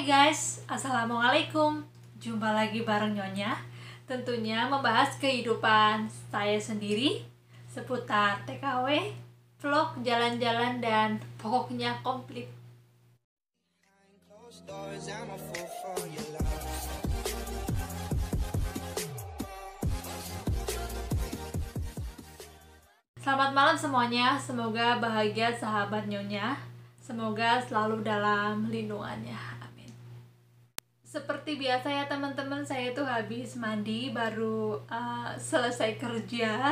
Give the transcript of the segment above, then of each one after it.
Hai guys, Assalamualaikum. Jumpa lagi bareng Nyonya. Tentunya membahas kehidupan saya sendiri seputar TKW, vlog, jalan-jalan, dan pokoknya komplit. Selamat malam semuanya, semoga bahagia sahabat Nyonya. Semoga selalu dalam lindungannya. Amin. Seperti biasa ya teman-teman, saya tuh habis mandi baru selesai kerja.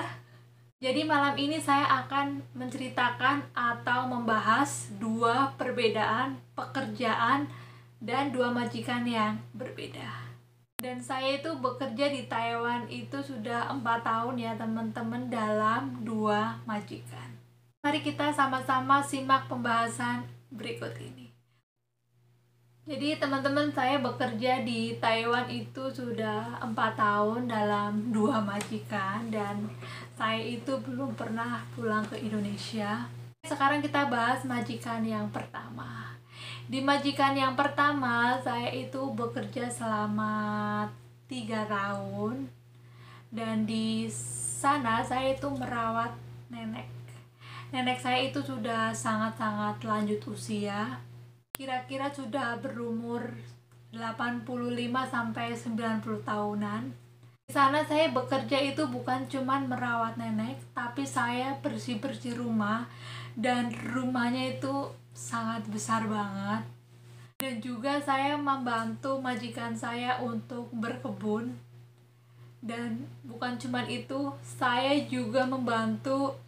Jadi malam ini saya akan menceritakan atau membahas dua perbedaan pekerjaan dan dua majikan yang berbeda. Dan saya itu bekerja di Taiwan itu sudah 4 tahun ya teman-teman, dalam dua majikan. Mari kita sama-sama simak pembahasan berikut ini. Jadi teman-teman, saya bekerja di Taiwan itu sudah 4 tahun dalam dua majikan, dan saya itu belum pernah pulang ke Indonesia. Sekarang kita bahas majikan yang pertama. Di majikan yang pertama, saya itu bekerja selama 3 tahun. Dan di sana saya itu merawat nenek. Nenek saya itu sudah sangat-sangat lanjut usia. Kira-kira sudah berumur 85-90 tahunan. Di sana saya bekerja itu bukan cuman merawat nenek, tapi saya bersih-bersih rumah, dan rumahnya itu sangat besar banget. Dan juga saya membantu majikan saya untuk berkebun. Dan bukan cuma itu, saya juga membantu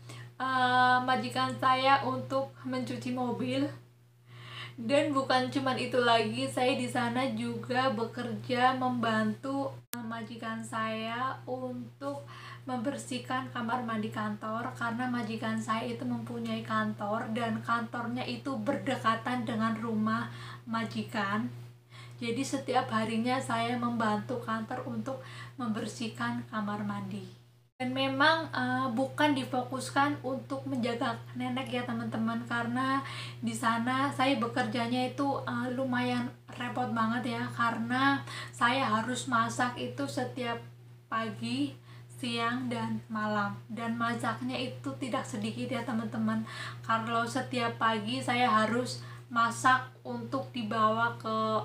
majikan saya untuk mencuci mobil. Dan bukan cuma itu lagi, saya di sana juga bekerja membantu majikan saya untuk membersihkan kamar mandi kantor, karena majikan saya itu mempunyai kantor dan kantornya itu berdekatan dengan rumah majikan. Jadi setiap harinya saya membantu kantor untuk membersihkan kamar mandi. Dan memang bukan difokuskan untuk menjaga nenek ya teman-teman, karena di sana saya bekerjanya itu lumayan repot banget ya, karena saya harus masak itu setiap pagi, siang, dan malam. Dan masaknya itu tidak sedikit ya teman-teman. Kalau setiap pagi saya harus masak untuk dibawa ke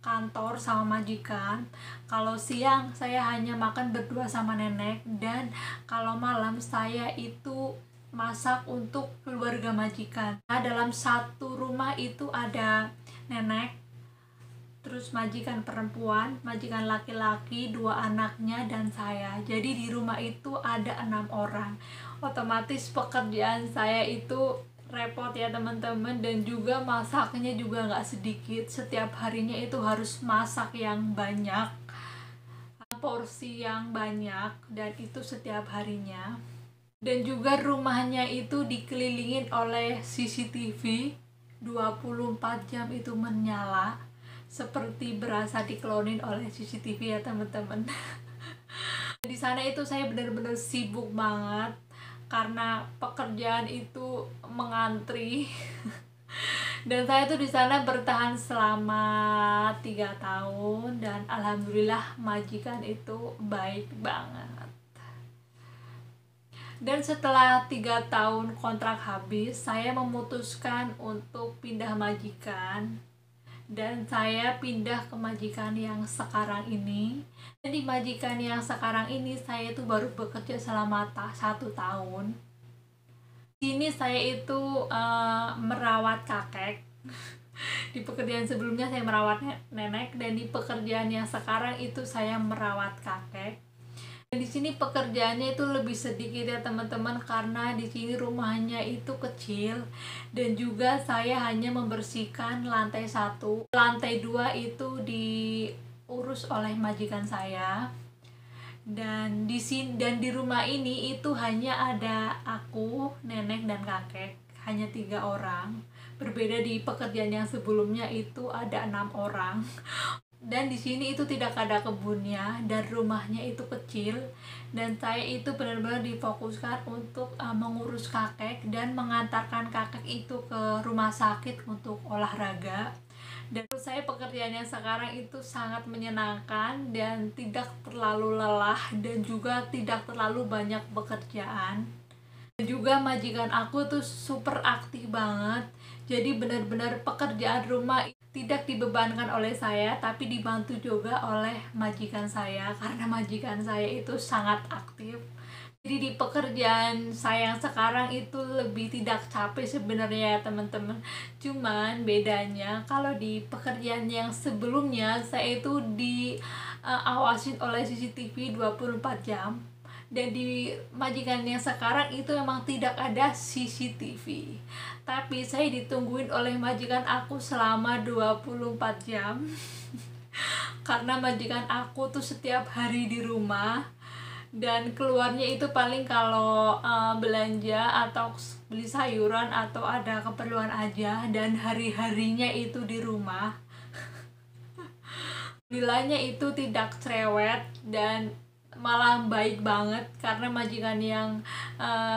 kantor sama majikan. Kalau siang saya hanya makan berdua sama nenek, dan kalau malam saya itu masak untuk keluarga majikan. Nah, dalam satu rumah itu ada nenek, terus majikan perempuan, majikan laki-laki, 2 anaknya, dan saya. Jadi di rumah itu ada 6 orang. Otomatis pekerjaan saya itu repot ya teman-teman, dan juga masaknya juga nggak sedikit. Setiap harinya itu harus masak yang banyak, porsi yang banyak, dan itu setiap harinya. Dan juga rumahnya itu dikelilingin oleh CCTV 24 jam itu menyala, seperti berasa diklonin oleh CCTV ya teman-teman. Di sana itu saya benar-benar sibuk banget, karena pekerjaan itu mengantri. Dan saya tuh di sana bertahan selama 3 tahun, dan alhamdulillah majikan itu baik banget. Dan setelah 3 tahun kontrak habis, saya memutuskan untuk pindah majikan, dan saya pindah ke majikan yang sekarang ini. Dan di majikan yang sekarang ini saya itu baru bekerja selama 1 tahun. Di sini saya itu merawat kakek. Di pekerjaan sebelumnya saya merawat nenek, dan di pekerjaan yang sekarang itu saya merawat kakek. Dan di sini pekerjaannya itu lebih sedikit ya teman-teman, karena di sini rumahnya itu kecil, dan juga saya hanya membersihkan lantai 1. Lantai 2 itu diurus oleh majikan saya. Dan di rumah ini itu hanya ada aku, nenek, dan kakek, hanya 3 orang. Berbeda di pekerjaan yang sebelumnya itu ada 6 orang. Dan di sini itu tidak ada kebunnya, dan rumahnya itu kecil, dan saya itu benar-benar difokuskan untuk mengurus kakek dan mengantarkan kakek itu ke rumah sakit untuk olahraga. Dan menurut saya pekerjaan yang sekarang itu sangat menyenangkan dan tidak terlalu lelah dan juga tidak terlalu banyak pekerjaan. Dan juga majikan aku tuh super aktif banget. Jadi benar-benar pekerjaan rumah tidak dibebankan oleh saya, tapi dibantu juga oleh majikan saya karena majikan saya itu sangat aktif. Jadi di pekerjaan saya yang sekarang itu lebih tidak capek sebenarnya teman-teman. Cuman bedanya kalau di pekerjaan yang sebelumnya saya itu diawasin oleh CCTV 24 jam. Dan di majikan yang sekarang itu memang tidak ada CCTV. Tapi saya ditungguin oleh majikan aku selama 24 jam. Karena majikan aku tuh setiap hari di rumah dan keluarnya itu paling kalau belanja atau beli sayuran atau ada keperluan aja, dan hari-harinya itu di rumah. Nilainya itu tidak cerewet dan malah baik banget karena majikan yang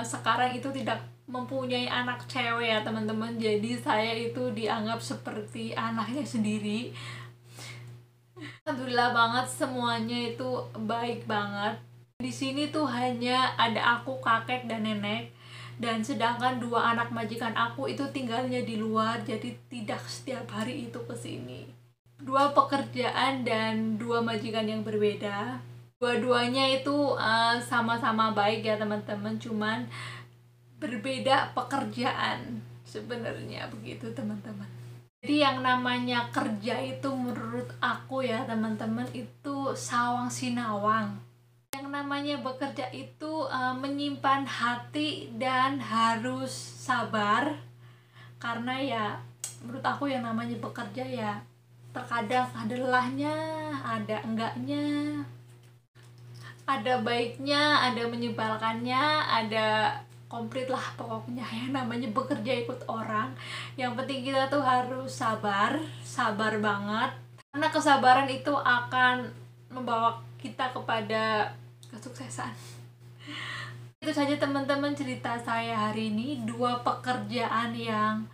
sekarang itu tidak mempunyai anak cewek ya teman-teman. Jadi saya itu dianggap seperti anaknya sendiri. Alhamdulillah banget, semuanya itu baik banget. Di sini tuh hanya ada aku, kakek, dan nenek. Dan sedangkan dua anak majikan aku itu tinggalnya di luar, jadi tidak setiap hari itu ke sini. Dua pekerjaan dan dua majikan yang berbeda. Dua-duanya itu sama-sama baik ya teman-teman, cuman berbeda pekerjaan sebenarnya, begitu teman-teman. Jadi yang namanya kerja itu menurut aku ya teman-teman itu sawang sinawang. Yang namanya bekerja itu menyimpan hati dan harus sabar. Karena ya menurut aku yang namanya bekerja ya terkadang ada lelahnya, ada enggaknya, ada baiknya, ada menyebalkannya, ada komplit lah pokoknya. Yang namanya bekerja ikut orang, yang penting kita tuh harus sabar, sabar banget, karena kesabaran itu akan membawa kita kepada kesuksesan. Itu saja teman-teman cerita saya hari ini, dua pekerjaan yang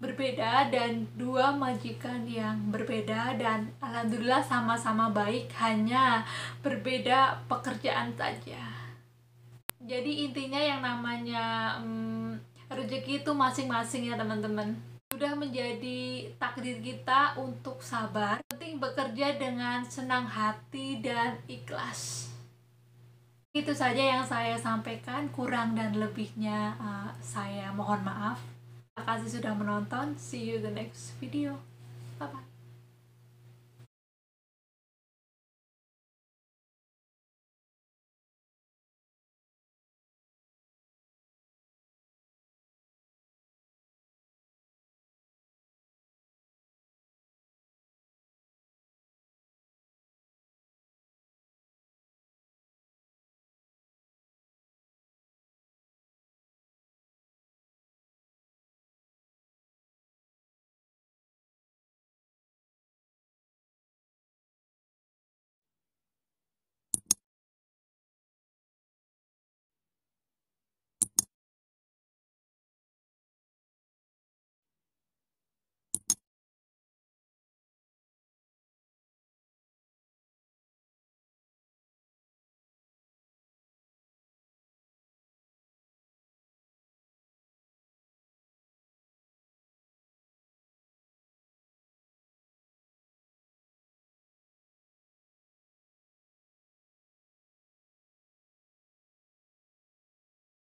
berbeda dan dua majikan yang berbeda, dan alhamdulillah sama-sama baik, hanya berbeda pekerjaan saja. Jadi intinya yang namanya rezeki itu masing-masing ya teman-teman. Sudah menjadi takdir kita untuk sabar. Penting bekerja dengan senang hati dan ikhlas. Itu saja yang saya sampaikan, kurang dan lebihnya saya mohon maaf. Terima kasih sudah menonton. See you the next video. Bye bye.